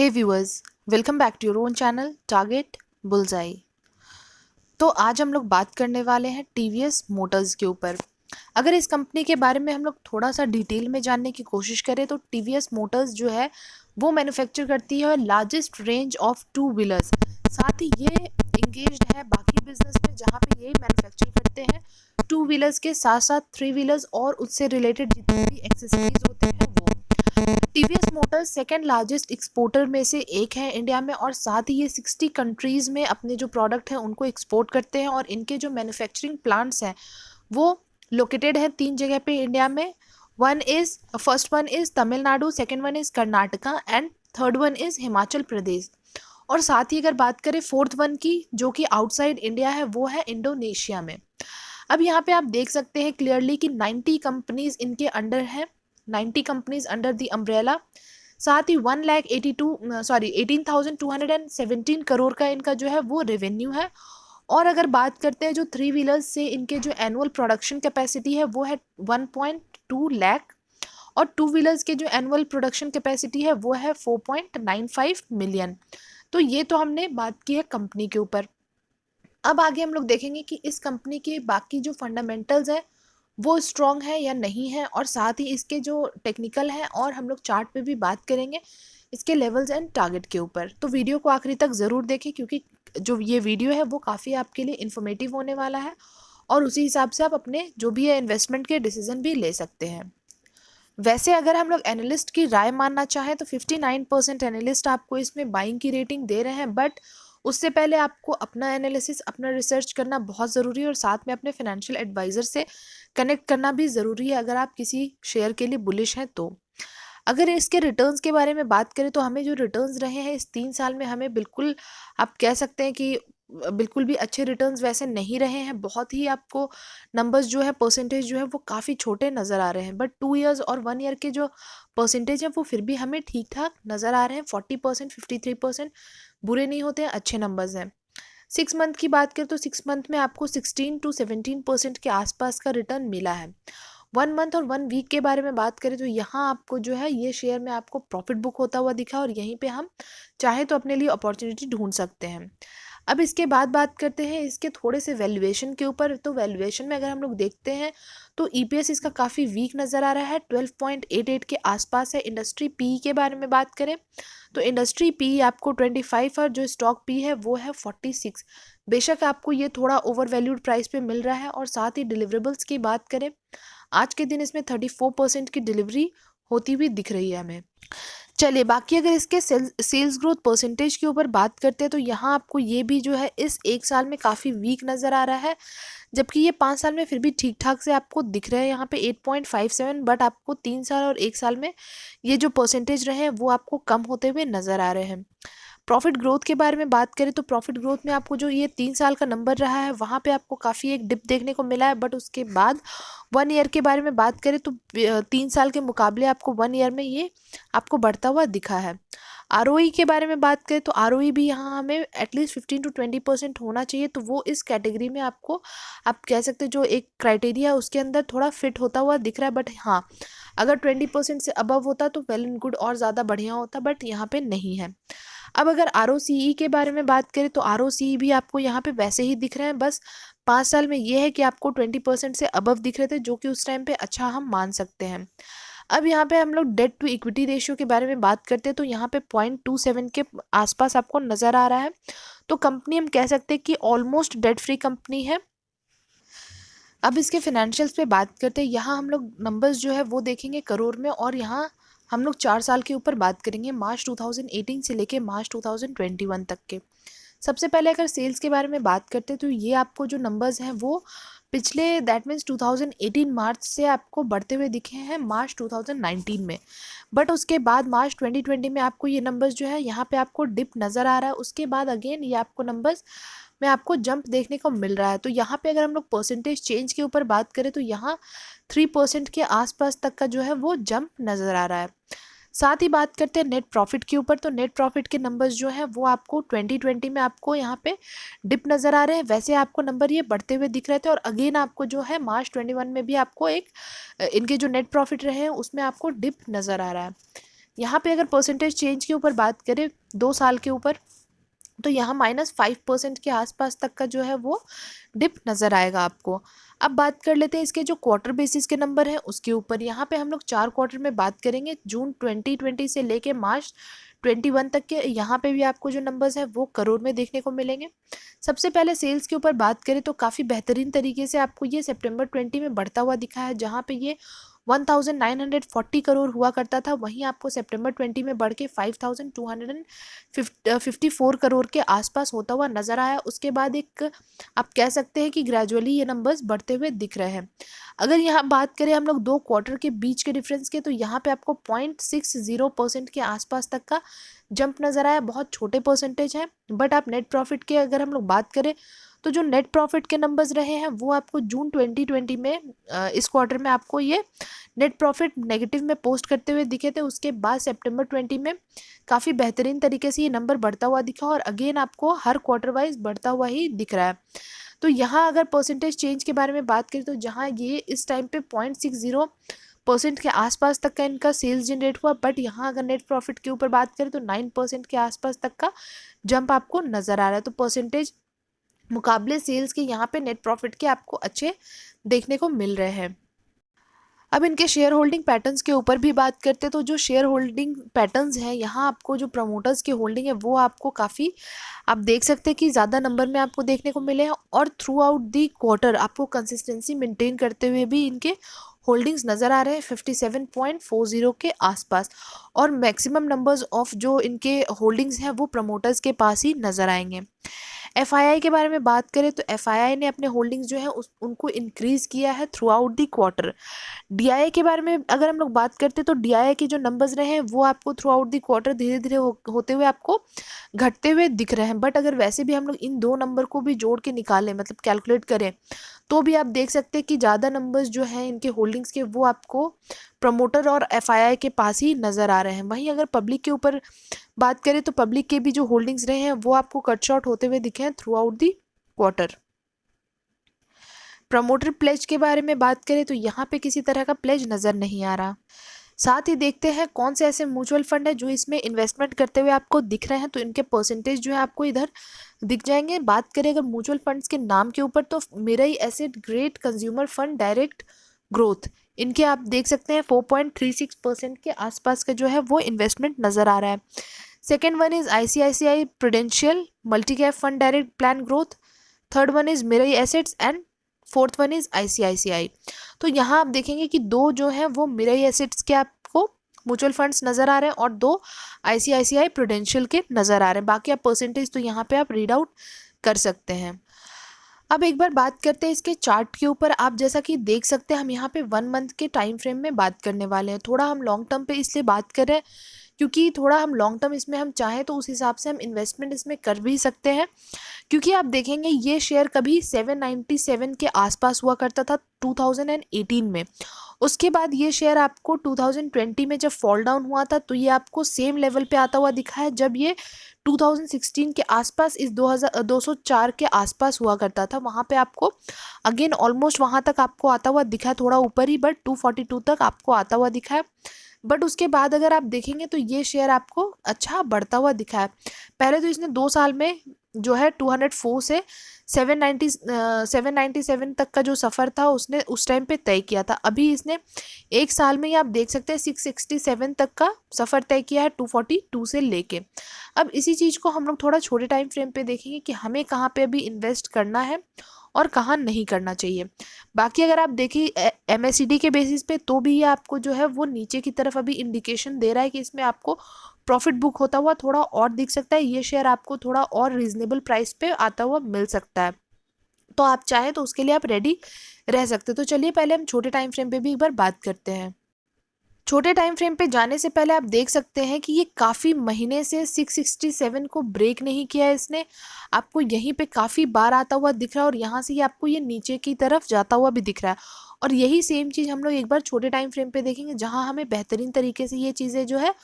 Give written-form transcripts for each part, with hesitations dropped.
Hey viewers, welcome back to your own channel target bullseye. तो आज हम लोग बात करने वाले हैं टीवीएस मोटर्स के ऊपर। अगर इस कंपनी के बारे में हम लोग थोड़ा सा डिटेल में जानने की कोशिश करें तो टीवीएस मोटर्स जो है वो मैन्युफैक्चर करती है largest range of two wheelers. साथ ही ये इंगेज्ड है बाकी बिजनेस में जहाँ पे ये मैन्युफैक्चर करते हैं टू व्हीलर्स के साथ साथ थ्री व्हीलर्स और उससे रिलेटेड जितने भी एक्सेसरीज होते हैं वो। TVS Motors second largest exporter में से एक है इंडिया में, और साथ ही ये 60 कंट्रीज में अपने जो प्रोडक्ट हैं उनको एक्सपोर्ट करते हैं। और इनके जो मैन्युफैक्चरिंग प्लांट्स हैं वो लोकेटेड है 3 जगह पे इंडिया में। First one is Tamil Nadu, second one is Karnataka and third one is Himachal Pradesh. और साथ ही अगर बात करें फोर्थ वन की जो कि आउटसाइड इंडिया है वो है इंडोनेशिया में। अब यहाँ पे आप देख सकते हैं क्लियरली कि 90 कंपनीज इनके अंडर है, 90 कंपनीज अंडर द अम्ब्रेला। साथ ही 18,217 करोड़ का इनका जो है वो रेवेन्यू है। और अगर बात करते हैं जो थ्री व्हीलर्स से इनके जो एनुअल प्रोडक्शन कैपेसिटी है वो है 1.2 लाख, और टू व्हीलर्स के जो एनुअल प्रोडक्शन कैपेसिटी है वो है 4.95 मिलियन। तो ये तो हमने बात की है कंपनी के ऊपर। अब आगे हम लोग देखेंगे कि इस कंपनी के बाकी जो फंडामेंटल्स है वो स्ट्रॉन्ग है या नहीं है, और साथ ही इसके जो टेक्निकल है और हम लोग चार्ट पे भी बात करेंगे इसके लेवल्स एंड टारगेट के ऊपर। तो वीडियो को आखिरी तक ज़रूर देखें क्योंकि जो ये वीडियो है वो काफ़ी आपके लिए इन्फॉर्मेटिव होने वाला है, और उसी हिसाब से आप अपने जो भी है इन्वेस्टमेंट के डिसीजन भी ले सकते हैं। वैसे अगर हम लोग एनालिस्ट की राय मानना चाहें तो 59% एनालिस्ट आपको इसमें बाइंग की रेटिंग दे रहे हैं, बट उससे पहले आपको अपना एनालिसिस, अपना रिसर्च करना बहुत ज़रूरी है, और साथ में अपने फाइनेंशियल एडवाइज़र से कनेक्ट करना भी ज़रूरी है अगर आप किसी शेयर के लिए बुलिश हैं तो। अगर इसके रिटर्न्स के बारे में बात करें तो हमें जो रिटर्न्स रहे हैं इस 3 साल में, हमें बिल्कुल आप कह सकते हैं कि बिल्कुल भी अच्छे रिटर्न्स वैसे नहीं रहे हैं। बहुत ही आपको नंबर्स जो है, परसेंटेज जो है वो काफ़ी छोटे नज़र आ रहे हैं, बट 2 ईयर्स और 1 ईयर के जो परसेंटेज है वो फिर भी हमें ठीक ठाक नज़र आ रहे हैं। 40%, 53% बुरे नहीं होते हैं, अच्छे नंबर्स हैं। 6 मंथ की बात करें तो 6 मंथ में आपको 16 to 17% के आसपास का रिटर्न मिला है। 1 मंथ और 1 वीक के बारे में बात करें तो यहाँ आपको जो है ये शेयर में आपको प्रॉफिट बुक होता हुआ दिखा, और यहीं पे हम चाहे तो अपने लिए अपॉर्चुनिटी ढूंढ सकते हैं। अब इसके बाद बात करते हैं इसके थोड़े से वैल्यूएशन के ऊपर। तो वैल्यूएशन में अगर हम लोग देखते हैं तो ईपीएस इसका काफ़ी वीक नज़र आ रहा है, 12.88 के आसपास है। इंडस्ट्री पी के बारे में बात करें तो इंडस्ट्री पी आपको 25 और जो स्टॉक पी है वो है 46। बेशक आपको ये थोड़ा ओवर वैल्यूड प्राइस पे मिल रहा है। और साथ ही डिलीवरेबल्स की बात करें, आज के दिन इसमें 34% की डिलीवरी होती हुई दिख रही है हमें। चलिए बाकी अगर इसके सेल्स ग्रोथ परसेंटेज के ऊपर बात करते हैं तो यहाँ आपको ये भी जो है इस 1 साल में काफ़ी वीक नज़र आ रहा है, जबकि ये 5 साल में फिर भी ठीक ठाक से आपको दिख रहे हैं यहाँ पे 8.57। बट आपको 3 साल और 1 साल में ये जो परसेंटेज रहे हैं वो आपको कम होते हुए नज़र आ रहे हैं। प्रॉफिट ग्रोथ के बारे में बात करें तो प्रॉफिट ग्रोथ में आपको जो ये 3 साल का नंबर रहा है वहाँ पे आपको काफ़ी एक डिप देखने को मिला है, बट उसके बाद 1 ईयर के बारे में बात करें तो 3 साल के मुकाबले आपको 1 ईयर में ये आपको बढ़ता हुआ दिखा है। आरओई के बारे में बात करें तो आरओई भी यहाँ हमें एटलीस्ट 15 to 20% होना चाहिए, तो वो इस कैटेगरी में आपको आप कह सकते हैं जो एक क्राइटेरिया उसके अंदर थोड़ा फिट होता हुआ दिख रहा है। बट हाँ, अगर 20% से अबव होता तो वेल एंड गुड और ज़्यादा बढ़िया होता, बट यहाँ पे नहीं है। अब अगर आर के बारे में बात करें तो आर भी आपको यहाँ पे वैसे ही दिख रहे हैं, बस 5 साल में ये है कि आपको 20% से अबव दिख रहे थे, जो कि उस टाइम पे अच्छा हम मान सकते हैं। अब यहाँ पे हम लोग डेट टू इक्विटी रेशियो के बारे में बात करते हैं तो यहाँ पे 0.27 के आसपास आपको नज़र आ रहा है। तो कंपनी हम कह सकते हैं कि ऑलमोस्ट डेट फ्री कंपनी है। अब इसके फाइनेंशियल्स पे बात करते हैं, यहाँ हम लोग नंबर्स जो है वो देखेंगे करोड़ में, और यहाँ हम लोग 4 साल के ऊपर बात करेंगे, मार्च 2018 से लेके मार्च 2021 तक के। सबसे पहले अगर सेल्स के बारे में बात करते हैं तो ये आपको जो नंबर्स हैं वो पिछले दैट मीन्स 2018 मार्च से आपको बढ़ते हुए दिखे हैं मार्च 2019 में, बट उसके बाद मार्च 2020 में आपको ये नंबर्स जो है यहाँ पे आपको डिप नज़र आ रहा है। उसके बाद अगेन ये आपको नंबर्स में आपको जंप देखने को मिल रहा है। तो यहाँ पे अगर हम लोग परसेंटेज चेंज के ऊपर बात करें तो यहाँ 3% के आसपास तक का जो है वो जंप नज़र आ रहा है। साथ ही बात करते हैं नेट प्रॉफिट के ऊपर, तो नेट प्रॉफिट के नंबर्स जो हैं वो आपको 2020 में आपको यहाँ पे डिप नज़र आ रहे हैं। वैसे आपको नंबर ये बढ़ते हुए दिख रहे थे, और अगेन आपको जो है मार्च 21 में भी आपको एक इनके जो नेट प्रॉफिट रहे हैं उसमें आपको डिप नज़र आ रहा है। यहाँ पे अगर परसेंटेज चेंज के ऊपर बात करें 2 साल के ऊपर, तो यहाँ -5% के आसपास तक का जो है वो डिप नज़र आएगा आपको। अब बात कर लेते हैं इसके जो क्वार्टर बेसिस के नंबर हैं उसके ऊपर। यहाँ पे हम लोग 4 क्वार्टर में बात करेंगे, जून 2020 से लेके मार्च 21 तक के। यहाँ पे भी आपको जो नंबर्स हैं वो करोड़ में देखने को मिलेंगे। सबसे पहले सेल्स के ऊपर बात करें तो काफ़ी बेहतरीन तरीके से आपको ये सितंबर 20 में बढ़ता हुआ दिखा है, जहाँ पे ये 1940 करोड़ हुआ करता था, वहीं आपको सितंबर 20 में बढ़ के 5254 करोड़ के आसपास होता हुआ नजर आया। उसके बाद एक आप कह सकते हैं कि ग्रेजुअली ये नंबर्स बढ़ते हुए दिख रहे हैं। अगर यहाँ बात करें हम लोग 2 क्वार्टर के बीच के डिफरेंस के, तो यहाँ पे आपको 0.60% के आसपास तक का जंप नज़र आया। बहुत छोटे परसेंटेज हैं, बट आप नेट प्रॉफिट के अगर हम लोग बात करें तो जो नेट प्रॉफिट के नंबर्स रहे हैं वो आपको जून 2020 में इस क्वार्टर में आपको ये नेट प्रॉफिट नेगेटिव में पोस्ट करते हुए दिखे थे। उसके बाद सितंबर 20 में काफ़ी बेहतरीन तरीके से ये नंबर बढ़ता हुआ दिखा, और अगेन आपको हर क्वार्टर वाइज बढ़ता हुआ ही दिख रहा है। तो यहाँ अगर परसेंटेज चेंज के बारे में बात करें तो जहाँ ये इस टाइम पे 0.60% के आसपास तक का इनका सेल्स जनरेट हुआ, बट यहाँ अगर नेट प्रॉफिट के ऊपर बात करें तो 9% के आसपास तक का जंप आपको नज़र आ रहा है। तो परसेंटेज मुकाबले सेल्स के यहाँ पे नेट प्रॉफिट के आपको अच्छे देखने को मिल रहे हैं। अब इनके शेयर होल्डिंग पैटर्न्स के ऊपर भी बात करते हैं, तो जो शेयर होल्डिंग पैटर्न्स हैं यहाँ आपको जो प्रमोटर्स की होल्डिंग है वो आपको काफ़ी आप देख सकते हैं कि ज़्यादा नंबर में आपको देखने को मिले हैं, और थ्रू आउट दी क्वार्टर आपको कंसिस्टेंसी मेंटेन करते हुए भी इनके होल्डिंग्स नज़र आ रहे हैं 57.40 के आसपास, और मैक्सिमम नंबर्स ऑफ जो इनके होल्डिंग्स हैं वो प्रमोटर्स के पास ही नज़र आएंगे। एफआईआई के बारे में बात करें तो एफआईआई ने अपने होल्डिंग्स जो है उनको इंक्रीज़ किया है through out the quarter. DII के बारे में अगर हम लोग बात करते हैं तो डीआईआई के जो नंबर्स रहे हैं वो आपको थ्रू आउट दी क्वार्टर धीरे धीरे होते हुए आपको घटते हुए दिख रहे हैं, बट अगर वैसे भी हम लोग इन 2 नंबर को भी जोड़ के निकालें, मतलब कैलकुलेट करें, तो भी आप देख सकते हैं कि ज़्यादा नंबर्स जो हैं इनके होल्डिंग्स के वो आपको प्रमोटर और एफआईआई के पास ही नज़र आ रहे हैं। वहीं अगर पब्लिक के ऊपर बात करें तो पब्लिक के भी जो होल्डिंग्स रहे हैं वो आपको कट शॉर्ट होते हुए दिखे हैं throughout the quarter. Promoter pledge के बारे में बात करें तो यहाँ पे किसी तरह का प्लेज नज़र नहीं आ रहा। साथ ही देखते हैं कौन से ऐसे म्यूचुअल फंड है जो इसमें इन्वेस्टमेंट करते हुए आपको दिख रहे हैं, तो इनके परसेंटेज जो है आपको इधर दिख जाएंगे। बात करें अगर म्यूचुअल फंड्स के नाम के ऊपर तो Mirae asset great consumer fund direct growth, इनके आप देख सकते हैं 4.36% के आसपास का जो है वो इन्वेस्टमेंट नज़र आ रहा है। Second one is ICICI prudential multi cap fund direct plan growth, third one is Mirae assets and fourth one is ICICI। तो यहाँ आप देखेंगे कि 2 जो हैं वो मेराई एसेट्स के आपको म्यूचुअल फंड्स नज़र आ रहे हैं और 2 ICICI प्रूडेंशियल के नज़र आ रहे हैं। बाकी आप परसेंटेज तो यहाँ पे आप रीड आउट कर सकते हैं। अब एक बार बात करते हैं इसके चार्ट के ऊपर। आप जैसा कि देख सकते हैं हम यहाँ पे 1 मंथ के टाइम फ्रेम में बात करने वाले हैं। थोड़ा हम लॉन्ग टर्म पे इसलिए बात कर रहे हैं क्योंकि थोड़ा हम लॉन्ग टर्म इसमें हम चाहें तो उस हिसाब से हम इन्वेस्टमेंट इसमें कर भी सकते हैं, क्योंकि आप देखेंगे ये शेयर कभी 797 के आसपास हुआ करता था 2018 में। उसके बाद ये शेयर आपको 2020 में जब फॉल डाउन हुआ था तो ये आपको सेम लेवल पे आता हुआ दिखा है जब ये 2016 के आसपास इस 204 के आसपास हुआ करता था। वहाँ पे आपको अगेन ऑलमोस्ट वहाँ तक आपको आता हुआ दिखा है, थोड़ा ऊपर ही, बट 242 तक आपको आता हुआ दिखा है। बट उसके बाद अगर आप देखेंगे तो ये शेयर आपको अच्छा बढ़ता हुआ दिखा है। पहले तो इसने 2 साल में जो है 204 से 797 तक का जो सफ़र था उसने उस टाइम पे तय किया था। अभी इसने 1 साल में ही आप देख सकते हैं 667 तक का सफ़र तय किया है 242 से लेके। अब इसी चीज़ को हम लोग थोड़ा छोटे टाइम फ्रेम पे देखेंगे कि हमें कहाँ पे अभी इन्वेस्ट करना है और कहाँ नहीं करना चाहिए। बाकी अगर आप देखिए MACD के बेसिस पे तो भी ये आपको जो है वो नीचे की तरफ अभी इंडिकेशन दे रहा है कि इसमें आपको प्रॉफिट बुक होता हुआ थोड़ा और दिख सकता है। ये शेयर आपको थोड़ा और रीजनेबल प्राइस पे आता हुआ मिल सकता है, तो आप चाहें तो उसके लिए आप रेडी रह सकते। तो चलिए पहले हम छोटे टाइम फ्रेम पे भी एक बार बात करते हैं। छोटे टाइम फ्रेम पे जाने से पहले आप देख सकते हैं कि ये काफ़ी महीने से 667 को ब्रेक नहीं किया है इसने। आपको यहीं पे काफ़ी बार आता हुआ दिख रहा है और यहाँ से ही आपको ये नीचे की तरफ जाता हुआ भी दिख रहा है, और यही सेम चीज़ हम लोग एक बार छोटे टाइम फ्रेम पे देखेंगे जहाँ हमें बेहतरीन तरीके से ये चीज़ें जो है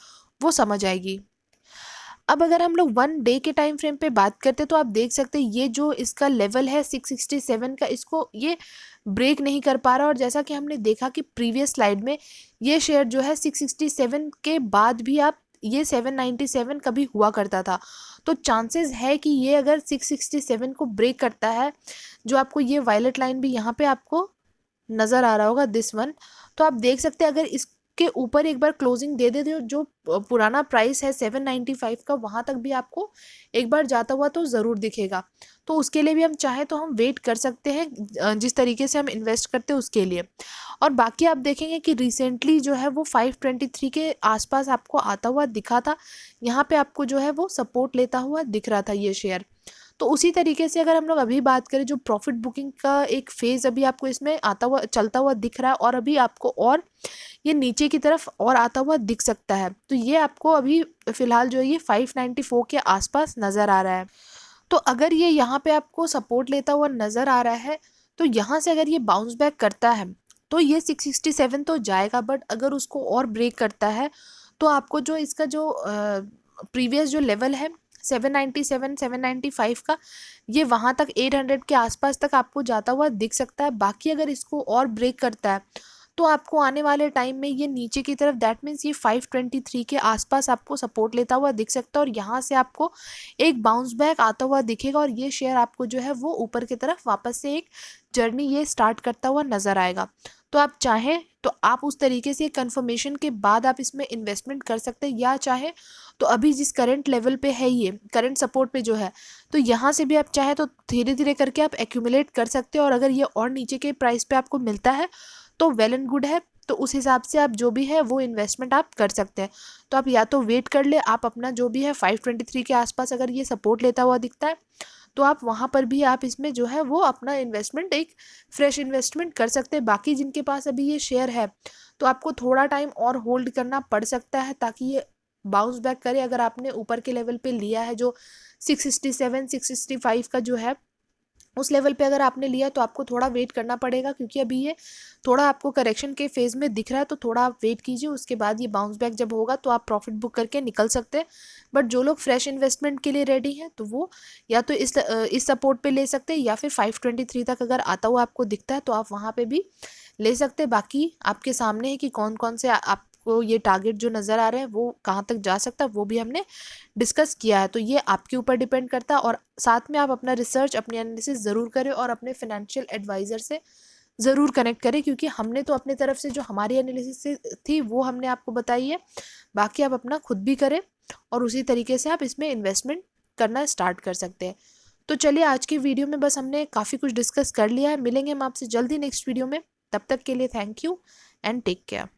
वो समझ आएगी। अब अगर हम लोग 1 डे के टाइम फ्रेम पे बात करते हैं तो आप देख सकते हैं ये जो इसका लेवल है 667 का, इसको ये ब्रेक नहीं कर पा रहा। और जैसा कि हमने देखा कि प्रीवियस स्लाइड में ये शेयर जो है 667 के बाद भी आप ये 797 कभी हुआ करता था, तो चांसेस है कि ये अगर 667 को ब्रेक करता है, जो आपको ये वायलेट लाइन भी यहाँ पे आपको नज़र आ रहा होगा, दिस वन, तो आप देख सकते हैं अगर इसके ऊपर एक बार क्लोजिंग दे दे जो पुराना प्राइस है 795 का, वहाँ तक भी आपको एक बार जाता हुआ तो ज़रूर दिखेगा। तो उसके लिए भी हम चाहें तो हम वेट कर सकते हैं, जिस तरीके से हम इन्वेस्ट करते हैं उसके लिए। और बाकी आप देखेंगे कि रिसेंटली जो है वो 523 के आसपास आपको आता हुआ दिखा था, यहाँ पे आपको जो है वो सपोर्ट लेता हुआ दिख रहा था ये शेयर। तो उसी तरीके से अगर हम लोग अभी बात करें, जो प्रॉफिट बुकिंग का एक फेज़ अभी आपको इसमें आता हुआ चलता हुआ दिख रहा है, और अभी आपको और ये नीचे की तरफ और आता हुआ दिख सकता है। तो ये आपको अभी फ़िलहाल जो है ये 594 के आसपास नज़र आ रहा है। तो अगर ये यहाँ पे आपको सपोर्ट लेता हुआ नज़र आ रहा है, तो यहाँ से अगर ये बाउंस बैक करता है तो ये 667 तो जाएगा, बट अगर उसको और ब्रेक करता है तो आपको जो इसका जो प्रीवियस जो लेवल है 797 795 का, ये वहाँ तक 800 के आसपास तक आपको जाता हुआ दिख सकता है। बाकी अगर इसको और ब्रेक करता है तो आपको आने वाले टाइम में ये नीचे की तरफ, दैट मीन्स ये 523 के आसपास आपको सपोर्ट लेता हुआ दिख सकता है, और यहाँ से आपको एक बाउंस बैक आता हुआ दिखेगा, और ये शेयर आपको जो है वो ऊपर की तरफ वापस से एक जर्नी ये स्टार्ट करता हुआ नज़र आएगा। तो आप चाहें तो आप उस तरीके से कंफर्मेशन के बाद आप इसमें इन्वेस्टमेंट कर सकते हैं, या चाहे तो अभी जिस करंट लेवल पे है, ये करंट सपोर्ट पे जो है, तो यहाँ से भी आप चाहे तो धीरे धीरे करके आप एक्यूमुलेट कर सकते हो, और अगर ये और नीचे के प्राइस पे आपको मिलता है तो वेल एंड गुड है। तो उस हिसाब से आप जो भी है वो इन्वेस्टमेंट आप कर सकते हैं। तो आप या तो वेट कर ले, आप अपना जो भी है 523 के आसपास अगर ये सपोर्ट लेता हुआ दिखता है तो आप वहाँ पर भी आप इसमें जो है वो अपना इन्वेस्टमेंट एक फ्रेश इन्वेस्टमेंट कर सकते हैं। बाकी जिनके पास अभी ये शेयर है तो आपको थोड़ा टाइम और होल्ड करना पड़ सकता है ताकि ये बाउंस बैक करे। अगर आपने ऊपर के लेवल पे लिया है जो 667 665 का जो है, उस लेवल पे अगर आपने लिया तो आपको थोड़ा वेट करना पड़ेगा, क्योंकि अभी ये थोड़ा आपको करेक्शन के फेज़ में दिख रहा है। तो थोड़ा आप वेट कीजिए, उसके बाद ये बाउंस बैक जब होगा तो आप प्रॉफिट बुक करके निकल सकते हैं। बट जो लोग फ्रेश इन्वेस्टमेंट के लिए रेडी हैं तो वो या तो इस सपोर्ट पे ले सकते हैं, या फिर 523 तक अगर आता हुआ आपको दिखता है तो आप वहाँ पे भी ले सकते हैं। बाकी आपके सामने है कि कौन कौन से आपको ये टारगेट जो नज़र आ रहे हैं वो कहाँ तक जा सकता है, वो भी हमने डिस्कस किया है। तो ये आपके ऊपर डिपेंड करता है, और साथ में आप अपना रिसर्च, अपनी एनालिसिस ज़रूर करें और अपने फाइनेंशियल एडवाइज़र से ज़रूर कनेक्ट करें, क्योंकि हमने तो अपने तरफ से जो हमारी एनालिसिस थी वो हमने आपको बताई है। बाकी आप अपना खुद भी करें और उसी तरीके से आप इसमें इन्वेस्टमेंट करना स्टार्ट कर सकते हैं। तो चलिए, आज की वीडियो में बस हमने काफ़ी कुछ डिस्कस कर लिया है। मिलेंगे हम आपसे जल्दी नेक्स्ट वीडियो में। तब तक के लिए thank you and take care.